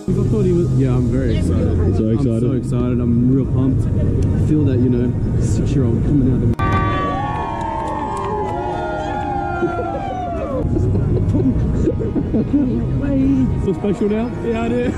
I thought he was. Yeah, I'm very excited. So excited. I'm so excited. I'm real pumped. I feel that, you know, 6-year-old coming out of me. Feel special now? Yeah, I do.